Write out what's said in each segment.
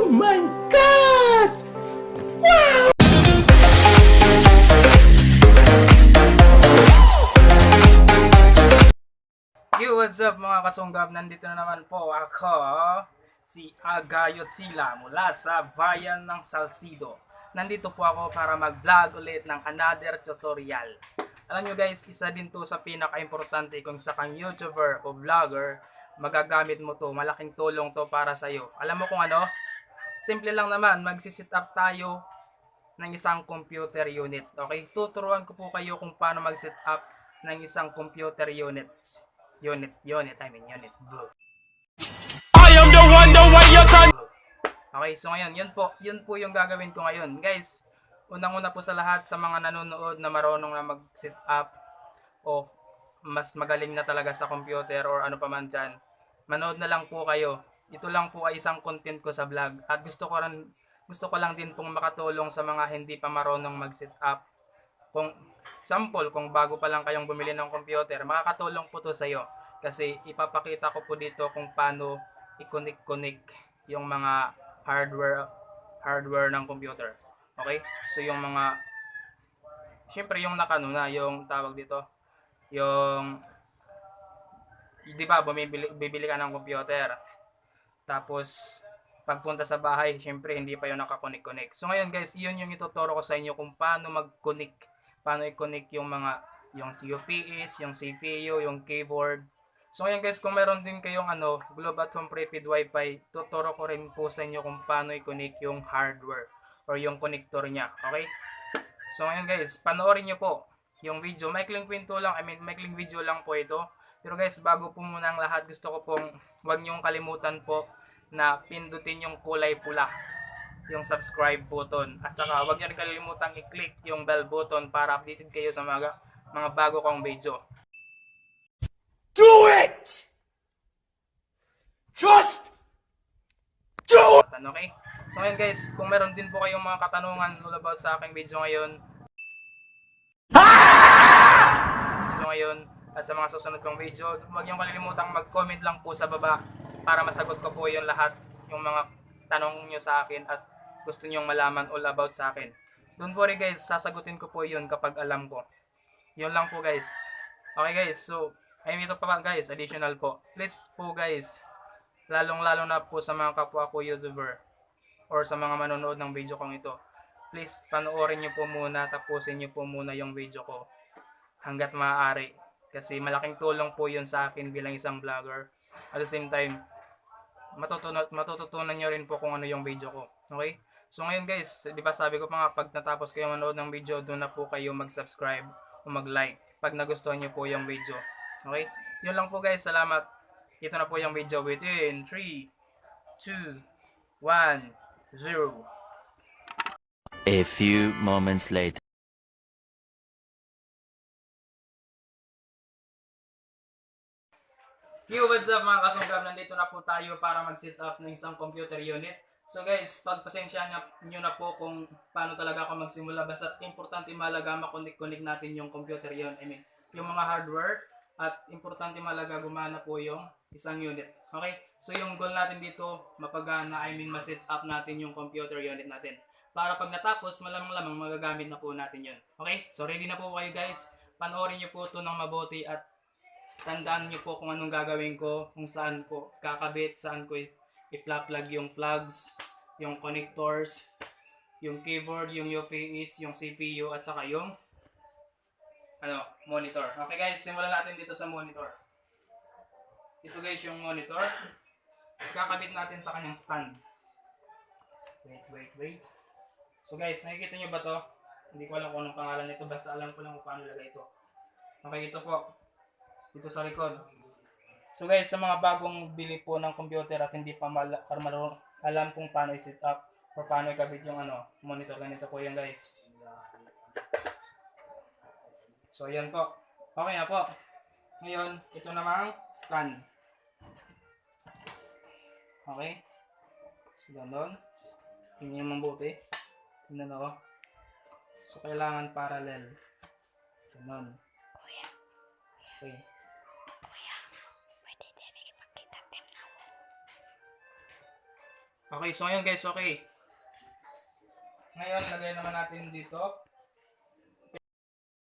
Oh my God! Yo, what's up mga kasunggab? Nandito na naman po ako, si Agayot Sila mula sa bayan ng Salcido. Nandito po ako para mag-vlog ulit ng another tutorial. Alam nyo guys, isa din to sa pinaka-importante kung sa kang YouTuber o vlogger, magagamit mo to. Malaking tulong to para sa'yo. Alam mo kung ano? Simple lang naman, magsisit up tayo ng isang computer unit. Okay? Tuturuan ko po kayo kung paano mag-set up ng isang computer unit. Unit. Blue. I am the one, the way you turn. Okay, so ngayon, yun po yung gagawin ko ngayon. Guys, unang-una po sa lahat sa mga nanonood na marunong na mag-set up o mas magaling na talaga sa computer or ano pa man dyan, manood na lang po kayo. Ito lang po ay isang content ko sa vlog at gusto ko lang din pong makatulong sa mga hindi pa marunong mag-set up. Kung bago pa lang kayong bumili ng computer, makakatulong po to sa iyo kasi ipapakita ko po dito kung paano i-connect yung mga hardware ng computer. Okay? So yung mga syempre yung nakanuna, yung tawag dito, yung 'di ba, bibili ka ng computer. Tapos pagpunta sa bahay, syempre hindi pa 'yung nakakonek-connect. So ngayon guys, 'yun yung ituturo ko sa inyo kung paano mag-connect, paano i-connect yung yung UPS, yung CPU, yung keyboard. So ngayon guys, kung meron din kayong Globe at Home Prepaid Wi-Fi, tuturo ko rin po sa inyo kung paano i-connect yung hardware or yung connector niya. Okay? So ngayon guys, panoorin niyo po yung video. Maikling video lang po ito. Pero guys, bago po muna ang lahat, gusto ko pong huwag niyong kalimutan po na pindutin yung kulay pula, yung subscribe button. At saka huwag niyo rin kalimutan i-click yung bell button para updated kayo sa mga bago kong video. Do it! Just do it! Okay? So ngayon guys, kung meron din po kayong mga katanungan about sa aking video ngayon, at sa mga susunod kong video, huwag niyong kalilimutang mag-comment lang po sa baba para masagot ko po yung lahat, yung mga tanong niyo sa akin at gusto niyong malaman all about sa akin. Don't worry guys, sasagutin ko po yun kapag alam ko. Yun lang po guys. Okay guys, so ito pa guys, additional po. Please po guys, lalong-lalo na po sa mga kapwa ko YouTuber or sa mga manonood ng video kong ito, please panoorin niyo po muna, tapusin niyo po muna yung video ko hanggat maaari. Kasi malaking tulong po yun sa akin bilang isang vlogger. At the same time, matututunan nyo rin po kung ano yung video ko. Okay? So ngayon guys, di ba sabi ko pa nga, pag natapos kayo manood ng video, doon na po kayo mag-subscribe o mag-like pag nagustuhan nyo po yung video. Okay? Yun lang po guys, salamat. Ito na po yung video within 3, 2, 1, 0. A few moments later. Yo, what's up mga kasunggab? Nandito na po tayo para mag-set up ng isang computer unit. So guys, pagpasensya nyo na po kung paano talaga ako magsimula. Basta importante malaga makonek-connect natin yung computer yun. Yung mga hardware at importante malaga gumana po yung isang unit. Okay? So yung goal natin dito, mapagana, ma-set up natin yung computer unit natin. Para pag natapos, malamang magagamit na po natin yun. Okay? So ready na po kayo guys. Panoorin nyo po ito ng mabuti at tandaan nyo po kung anong gagawin ko, kung saan ko kakabit, saan ko i-plug yung plugs, yung connectors, yung keyboard, yung UPS, yung CPU, at saka yung monitor. Okay guys, simulan natin dito sa monitor. Ito guys yung monitor. Kakabit natin sa kanyang stand. Wait. So guys, nakikita nyo ba to? Hindi ko alam kung anong pangalan nito, basta alam ko lang kung paano lagay ito. Okay, ito po. Dito sa likod. So guys, sa mga bagong bili po ng computer at hindi pa alam kung paano i-set up or paano ikabit yung monitor, ganito po yan guys. So yan po. Okay na po. Ngayon, ito namang stand. Okay? So ganun. Tingnan mo mabuti. Tingnan ako. So kailangan parallel. Ganun. Okay. Okay, so ngayon guys, okay. Ngayon, lagay naman natin dito.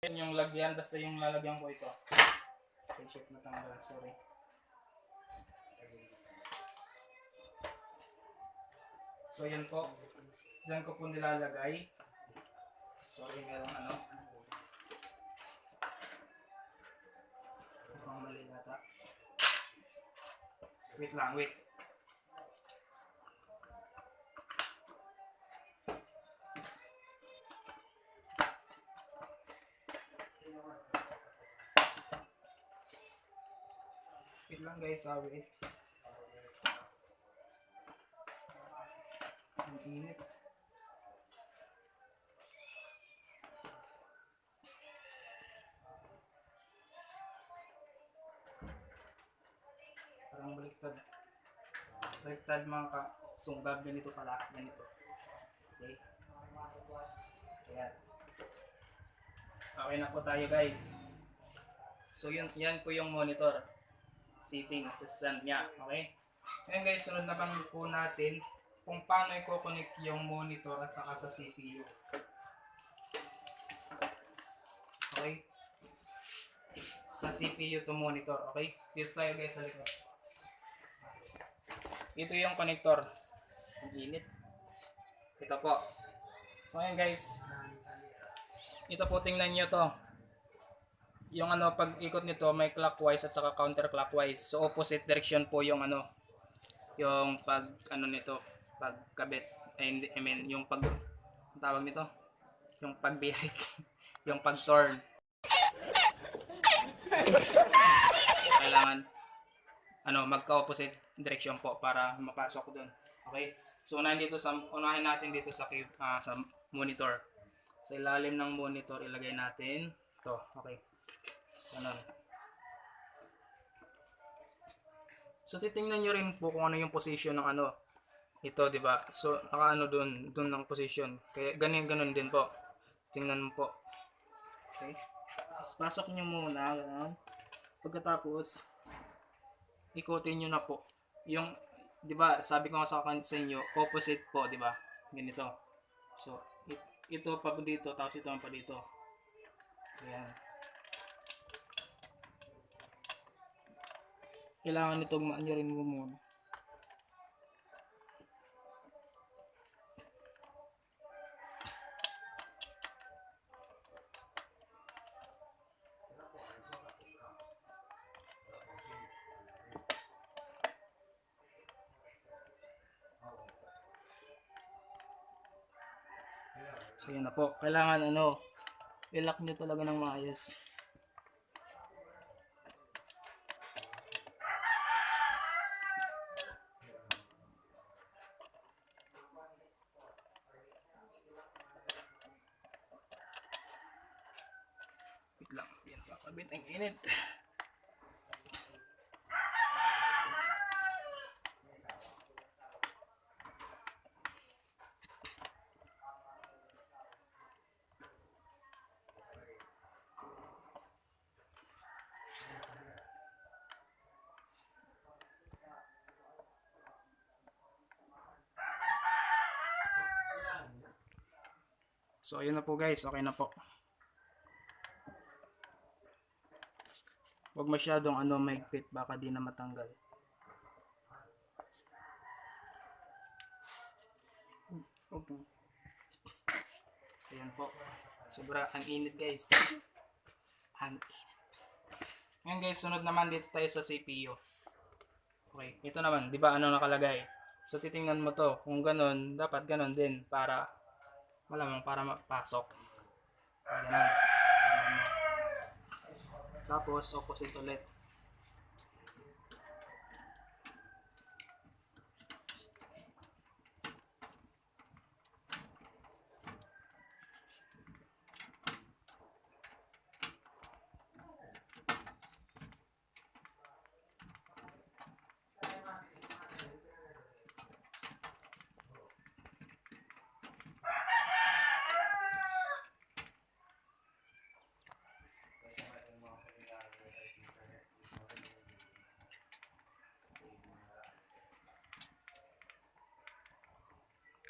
Yung lagyan, basta yung lalagyan ko ito. Okay, shit, natanggal, sorry. So yan po. Diyan ko po nilalagay. Sorry, merong ano. Mukhang mali nata. Wait lang, wait. Wait lang guys, sorry. Ang init. Parang baliktad. Baliktad mga ka-sunggab. Ganito pala. Ganito. Okay. Ayan. Okay na po tayo guys. So yan po yung monitor. Sitting sa stand niya. Okay. Ngayon guys, sunod naman po natin kung paano i-connect yung monitor at saka sa CPU. Okay. Sa CPU to monitor. Okay. Dito tayo guys sa likod. Ito yung connector. Ang init. Ito po. So ngayon guys, ito po tingnan nyo to. Yung ano, pag ikot nito may clockwise at saka counterclockwise. So opposite direction po yung ano, yung pag ano nito, pagkabit. I mean, yung pag tawag nito, yung pagbirik, yung pag-turn. Kailangan ano, magka-opposite direction po para mapasok doon. Okay? So unahin natin dito sa sa monitor. Sa ilalim ng monitor ilagay natin to. Okay. Ganun. So titingnan niyo rin po kung ano yung position ng ano. Ito, 'di ba? So nakaano doon ng position. Kaya ganun din po. Tingnan mo po. Okay? Tapos pasok niyo muna, ganun. Pagkatapos ikutin niyo na po. Yung 'di ba, sabi ko nga sa inyo, opposite po, 'di ba? Ganito. So ito pa dito, tapos ito pa dito. Ayan. Kailangan itong maanyarin mo muna. So yun na po. Kailangan ano, i-lock nyo talaga ng maayos. Wait lang, yan kakabit ang init. So ayun na po guys, okay na po. Huwag masyadong ano mahigpit, baka di na matanggal. Okay. So yan po. Sobra ang init guys. Ang init. Ngayon guys, sunod naman dito tayo sa CPU. Okay, ito naman, di ba ano nakalagay? So titingnan mo to, kung ganun, dapat ganun din para malamang para mapasok. Ganun. Tapos opposite ulit.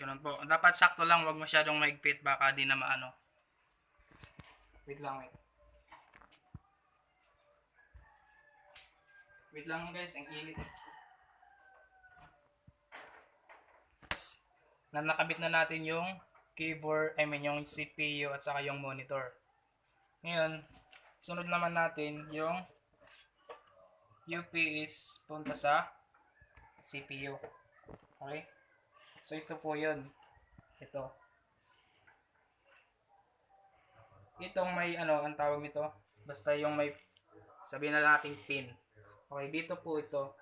Ganun po. Dapat sakto lang, wag masyadong maigpit, baka di na maano. Wait lang, wait. Wait lang guys, ang init. Nakabit na natin yung keyboard, yung CPU at saka yung monitor. Ngayon, sunod naman natin yung UPS punta sa CPU. Okay? So ito po yun. Ito. Itong may ang tawag nito, basta yung may, sabihin na natin pin. Okay, dito po ito.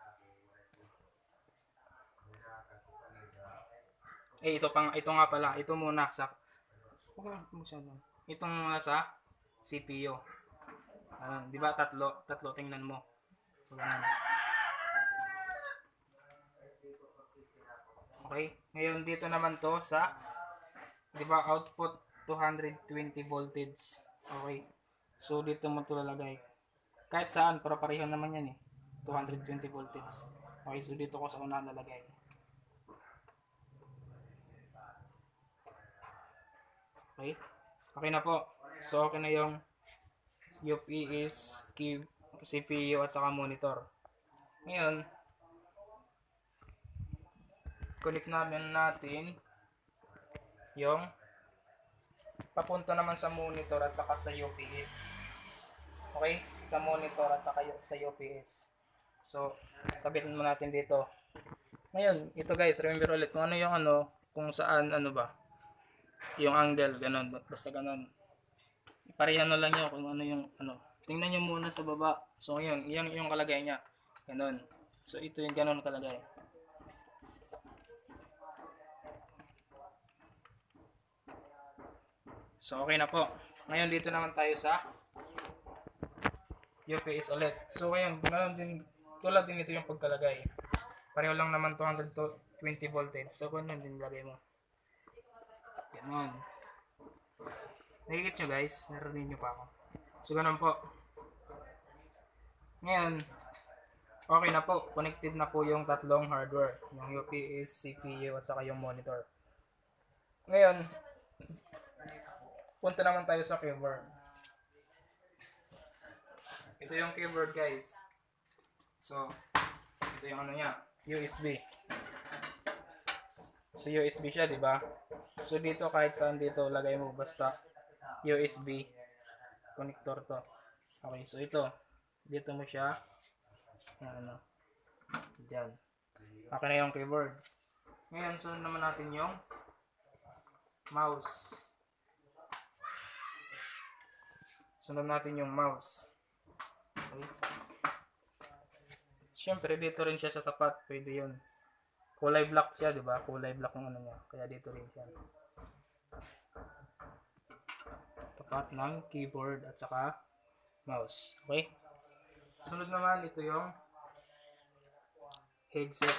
Ito nga pala, ito muna sa itong nasa CPU. Di ba tatlo tingnan mo. So ganun. Okay, ngayon dito naman to sa, di ba, output 220 voltage. Okay. So dito mo to lalagay. Kahit saan, para pareho naman yan 220 voltage. Okay, so dito ko sa una lalagay. Okay? Okay na po. So okay na yung UPS, CPU at saka monitor. Ngayon, connect natin yung papunta naman sa monitor at saka sa UPS. Okay? Sa monitor at saka sa UPS. So, kabitin mo natin dito. Ngayon, ito guys, remember ulit kung ano yung kung saan ba, yung angle, ganun, basta ganun. Parehan na lang yun kung ano yung Tingnan nyo muna sa baba. So, ngayon, yan yung kalagay niya. Ganun. So, ito yung ganun kalagay. So, okay na po. Ngayon, dito naman tayo sa UPS ulit. So, ngayon, ganoon din, tulad din ito yung pagkalagay. Pareho lang naman 220 voltage. So, ganun din lagay mo. Ganun. Nakikita nyo guys? Narinig nyo pa ako. So, ganun po. Ngayon, okay na po. Connected na po yung tatlong hardware. Yung UPS, CPU, at saka yung monitor. Ngayon, punta naman tayo sa keyboard. Ito yung keyboard guys. So, ito yung niya, USB. So, USB siya, di ba? So, dito kahit saan dito lagay mo basta USB connector to. Okay, so ito. Dito mo siya diyan. Okay na yung keyboard. Ngayon, sunod naman natin yung mouse. Sunod natin yung mouse. Okay. Siyempre, dito rin siya sa tapat. Pwede yun. Kulay black siya, di ba? Kulay black ng niya. Kaya dito rin siya. Tapat ng keyboard at saka mouse. Okay? Sunod naman, ito yung headset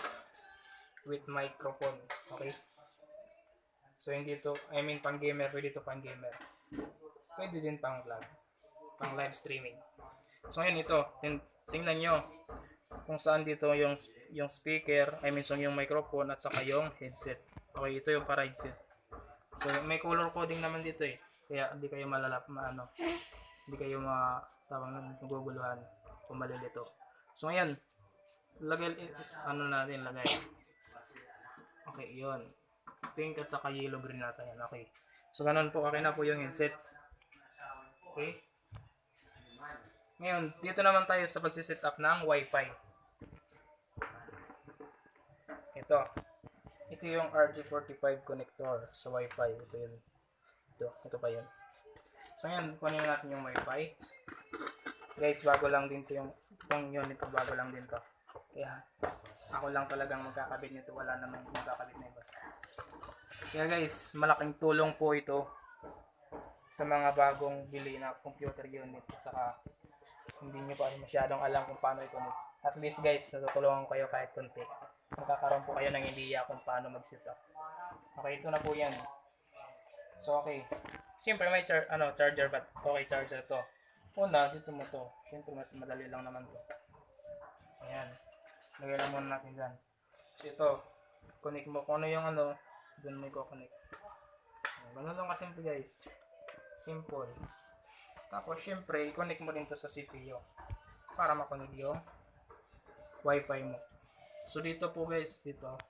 with microphone. Okay? So, hindi to, pang gamer. Pwede ito pang gamer. Pwede din pang vlog. Pang live streaming. So ngayon ito, tingnan nyo kung saan dito yung speaker, yung microphone at saka yung headset. Okay, ito yung para headset. So may color coding naman dito kaya hindi kayo hindi kayo maguguluhan kung malilito. So ngayon, lagay lagay. Okay, yun. Pink at saka yellow green natin yan. Okay. So ganun po, okay na po yung headset. Okay. Ngayon, dito naman tayo sa pagsiset up ng Wi-Fi. Ito yung RJ45 connector sa Wi-Fi. Ito yun. Ito pa yun. So ngayon, kunin natin yung Wi-Fi. Guys, bago lang din to yung ito bago lang din to. Kaya, ako lang talagang magkakabit nito. Wala naman magkakabit na iba. Kaya guys, malaking tulong po ito sa mga bagong bili na computer unit. At saka, hindi nyo pa masyadong alam kung paano ito. At least guys, natutulungan kayo kahit konti. Magkakaroon po kayo ng idea kung paano mag-set up. Okay, ito na po yan. So okay. Siyempre may charger, but okay, charger to. Una, dito mo to. Siyempre mas madali lang naman to. Ayan. Lagay lang muna natin dyan. So ito, connect mo kung ano yung Doon mo i-connect. Ganun lang kasimple guys. Simple. Tapos syempre, i-connect mo rin to sa CPU para makonect yung Wi-Fi mo. So dito po guys, dito.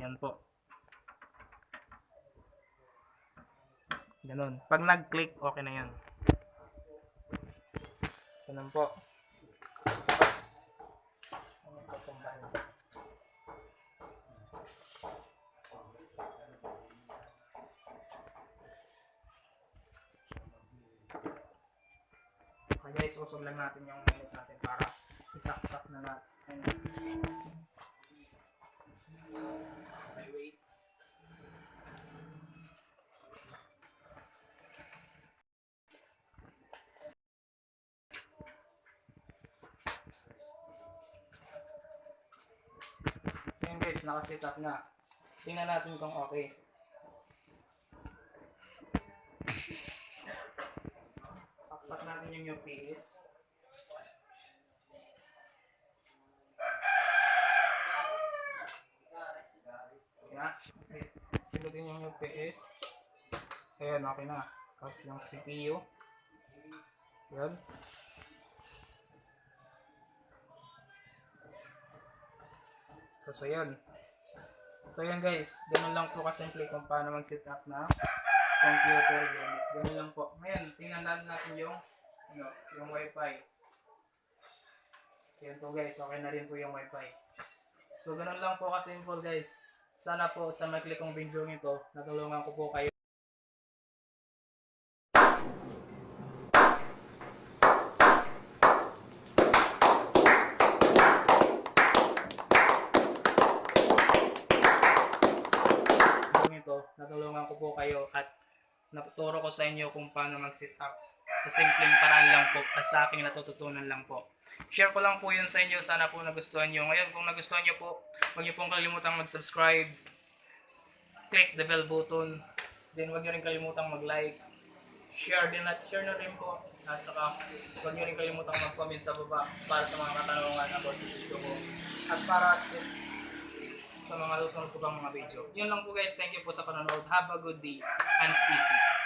Yan po. Ganun. Pag nag-click, okay na yan. Ganun po. Tapos, ano po itong bahay? Okay guys, usog lang natin yung minute natin para isaksak na natin. Wait. So yun guys, nakaset up na. Tingnan natin kung okay. Saksak natin yung UPS. Yeah. Okay. Pinutin yung UPS. Ayan, okay na. Tapos yung CPU. Yan. So yun. So yun guys, ganun lang po kasimple kung paano mag-set up na computer unit. Ganun lang po. Ngayon, tingnan natin yung Wi-Fi. Yan po guys, okay na rin po yung Wi-Fi. So ganun lang po kasimple guys. Sana po sa maikli kong video nito, natulungan ko po kayo. Natulungan ko po kayo at natuturo ko sa inyo kung paano mag-set up sa simpleng paraan lang po at sa aking natututunan lang po. Share ko lang po yun sa inyo. Sana po nagustuhan nyo. Ngayon, kung nagustuhan nyo po, huwag nyo pong kalimutang mag-subscribe. Click the bell button. Then, huwag nyo rin kalimutang mag-like. Share din at share na rin po. At saka, huwag nyo rin kalimutang mag-comment sa baba para sa mga katanungan about this video ko. At para sa mga susunod ko pang mga video. Yun lang po guys. Thank you po sa panonood. Have a good day and stay safe.